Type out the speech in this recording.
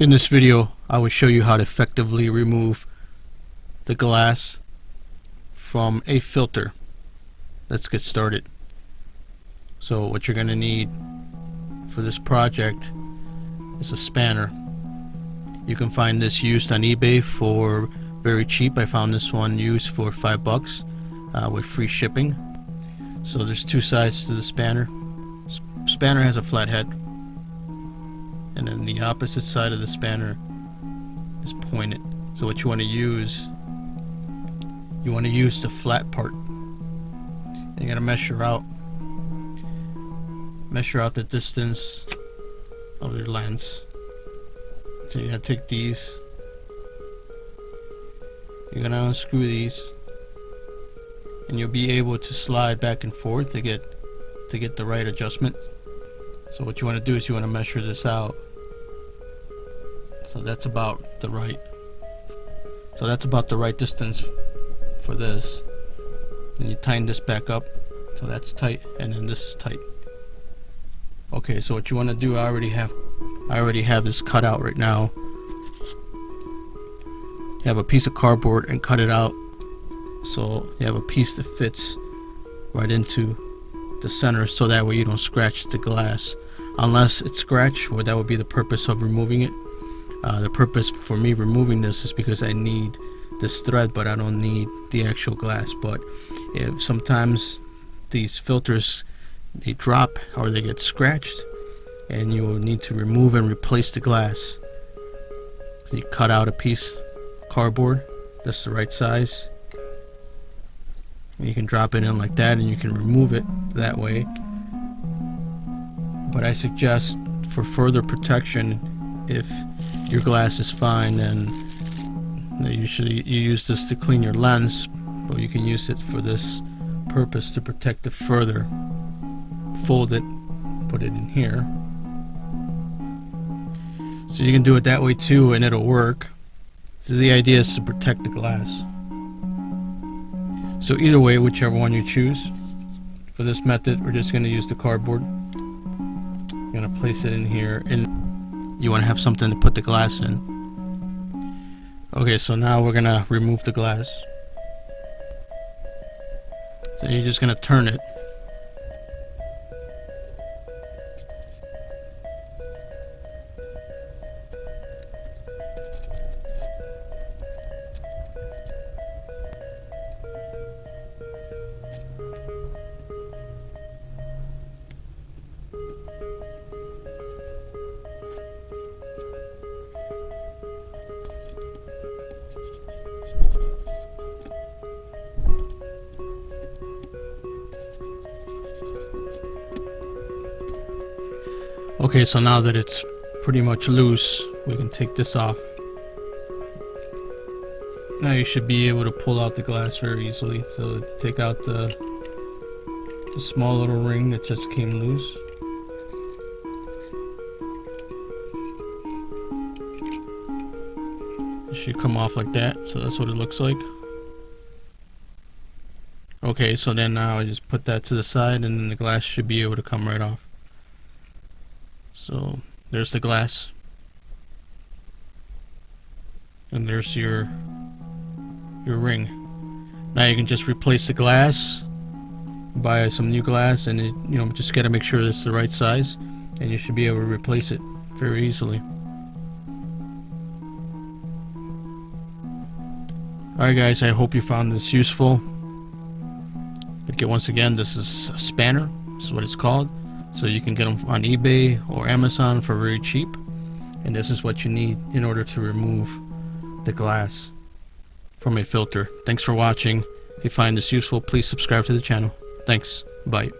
In this video, I will show you how to effectively remove the glass from a filter. Let's get started. So what you're going to need for this project is a spanner. You can find this used on eBay for very cheap. I found this one used for $5 with free shipping. So there's two sides to the spanner. Spanner has a flat head, and then the opposite side of the spanner is pointed. So what you want to use the flat part. You're going to measure out the distance of your lens. So you're going to take these, you're going to unscrew these, and you'll be able to slide back and forth to get the right adjustment. So what you want to do is you want to measure this out. So that's about the right distance for this. Then you tighten this back up, so that's tight, and then this is tight. Okay, so what you want to do, I already have this cut out right now. You have a piece of cardboard and cut it out, so you have a piece that fits right into the center, so that way you don't scratch the glass. Unless it's scratched, well, that would be the purpose of removing it. The purpose for me removing this is because I need this thread, but I don't need the actual glass. But if sometimes these filters, they drop or they get scratched, and you will need to remove and replace the glass. So you cut out a piece of cardboard that's the right size, and you can drop it in like that, and you can remove it that way. But I suggest, for further protection, if your glass is fine, then usually you use this to clean your lens, but you can use it for this purpose to protect it further. Fold it, put it in here. So you can do it that way too, and it'll work. So the idea is to protect the glass. So either way, whichever one you choose. For this method, we're just going to use the cardboard. You're going to place it in here, and you want to have something to put the glass in. Okay, so now we're going to remove the glass. So you're just going to turn it. Okay, so now that it's pretty much loose, we can take this off. Now you should be able to pull out the glass very easily. So take out the small little ring that just came loose. It should come off like that, so that's what it looks like. Okay, so then now I just put that to the side, and then the glass should be able to come right off. So there's the glass, and there's your ring. Now you can just replace the glass, buy some new glass, and just gotta make sure it's the right size, and you should be able to replace it very easily. Alright guys, I hope you found this useful. Okay, once again, this is a spanner. This is what it's called. So you can get them on eBay or Amazon for very cheap. And this is what you need in order to remove the glass from a filter. Thanks for watching. If you find this useful, please subscribe to the channel. Thanks. Bye.